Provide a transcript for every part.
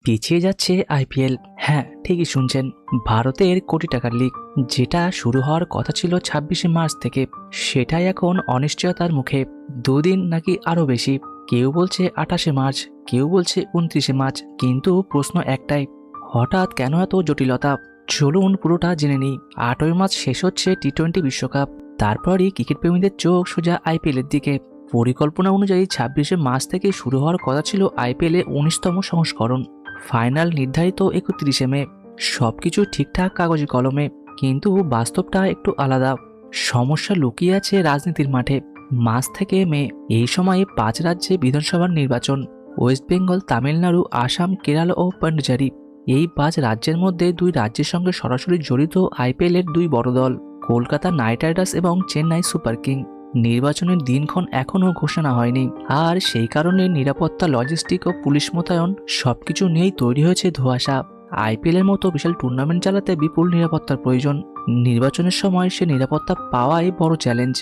পিছিয়ে যাচ্ছে আইপিএল। হ্যাঁ, ঠিকই শুনছেন, ভারতের কোটি টাকার লিগ যেটা শুরু হওয়ার কথা ছিল ২৬শে মার্চ থেকে, সেটাই এখন অনিশ্চয়তার মুখে। দুদিন নাকি আরও বেশি, কেউ বলছে ২৮শে মার্চ, কেউ বলছে ২৯শে মার্চ। কিন্তু প্রশ্ন একটাই, হঠাৎ কেন এত জটিলতা? চলুন পুরোটা জেনে নিই। ৮ই মার্চ শেষ হচ্ছে টি-20 বিশ্বকাপ, তারপরই ক্রিকেট প্রেমীদের চোখ সোজা আইপিএলের দিকে। পরিকল্পনা অনুযায়ী ২৬শে মার্চ থেকে শুরু হওয়ার কথা ছিল আইপিএলের ১৯তম সংস্করণ। ফাইনাল নির্ধারিত ৩১শে মে। সবকিছু ঠিকঠাক কাগজে কলমে, কিন্তু বাস্তবটা একটু আলাদা। সমস্যা লুকিয়ে আছে রাজনীতির মাঠে। মার্চ থেকে মে এই সময়ে ৫ রাজ্যে বিধানসভার নির্বাচন। ওয়েস্ট বেঙ্গল, তামিলনাড়ু, আসাম, কেরালা ও পন্ডিচেরি। এই ৫ রাজ্যের মধ্যে ২ রাজ্যের সঙ্গে সরাসরি জড়িত আইপিএলের ২ বড় দল, কলকাতা নাইট রাইডার্স এবং চেন্নাই সুপার কিং। নির্বাচনের দিনক্ষণ এখনও ঘোষণা হয়নি, আর সেই কারণে নিরাপত্তা, লজিস্টিক ও পুলিশ মোতায়েন সবকিছু নিয়েই তৈরি হয়েছে ধোঁয়াশা। আইপিএলের মতো বিশাল টুর্নামেন্ট চালাতে বিপুল নিরাপত্তার প্রয়োজন। নির্বাচনের সময় সে নিরাপত্তা পাওয়াই বড় চ্যালেঞ্জ।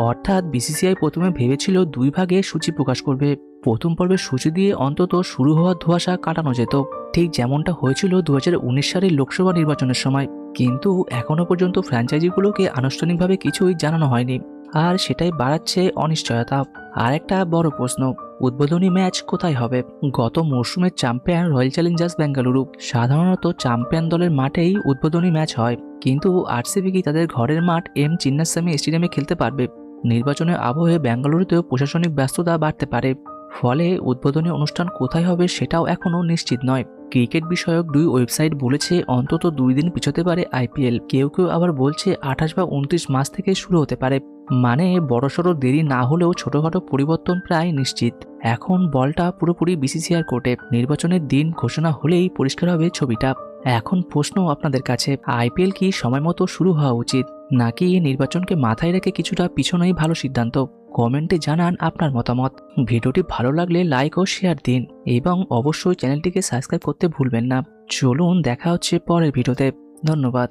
অর্থাৎ বিসিসিআই প্রথমে ভেবেছিল ২ ভাগে সূচি প্রকাশ করবে। প্রথম পর্বের সূচি দিয়ে অন্তত শুরু হওয়া ধোঁয়াশা কাটানো যেত, ঠিক যেমনটা হয়েছিল ২০১৯ সালের লোকসভা নির্বাচনের সময়। কিন্তু এখনও পর্যন্ত ফ্র্যাঞ্চাইজিগুলোকে আনুষ্ঠানিকভাবে কিছুই জানানো হয়নি, আর সেটাই বাড়াচ্ছে অনিশ্চয়তা। আর একটা বড় প্রশ্ন, উদ্বোধনী ম্যাচ কোথায় হবে? গত মরশুমের চ্যাম্পিয়ন রয়্যাল চ্যালেঞ্জার্স বেঙ্গালুরু, সাধারণত চ্যাম্পিয়ন দলের মাঠেই উদ্বোধনী ম্যাচ হয়। কিন্তু আরসিবি কি তাদের ঘরের মাঠ এম চিন্নাস্বামী স্টেডিয়ামে খেলতে পারবে? নির্বাচনের আবহে বেঙ্গালুরুতেও প্রশাসনিক ব্যস্ততা বাড়তে পারে। ফলে উদ্বোধনী অনুষ্ঠান কোথায় হবে সেটাও এখনও নিশ্চিত নয়। ক্রিকেট বিষয়ক ২ ওয়েবসাইট বলেছে অন্তত ২ দিন পিছোতে পারে আইপিএল। কেউ কেউ আবার বলছে ২৮ বা ২৯ মার্চ থেকে শুরু হতে পারে। মানে বড়সড় দেরি না হলেও ছোটখাটো পরিবর্তন প্রায় নিশ্চিত। এখন বলটা পুরোপুরি বিসিসিআইর কোর্টে। নির্বাচনের দিন ঘোষণা হলেই পরিষ্কার হবে ছবিটা। এখন প্রশ্ন আপনাদের কাছে, আইপিএল কি সময় মতো শুরু হওয়া উচিত, নাকি নির্বাচনকে মাথায় রেখে কিছুটা পিছনেই ভালো সিদ্ধান্ত? কমেন্টে জানান আপনার মতামত। ভিডিওটি ভালো লাগলে লাইক ও শেয়ার দিন, এবং অবশ্যই চ্যানেলটিকে সাবস্ক্রাইব করতে ভুলবেন না। চলুন দেখা হচ্ছে পরের ভিডিওতে। ধন্যবাদ।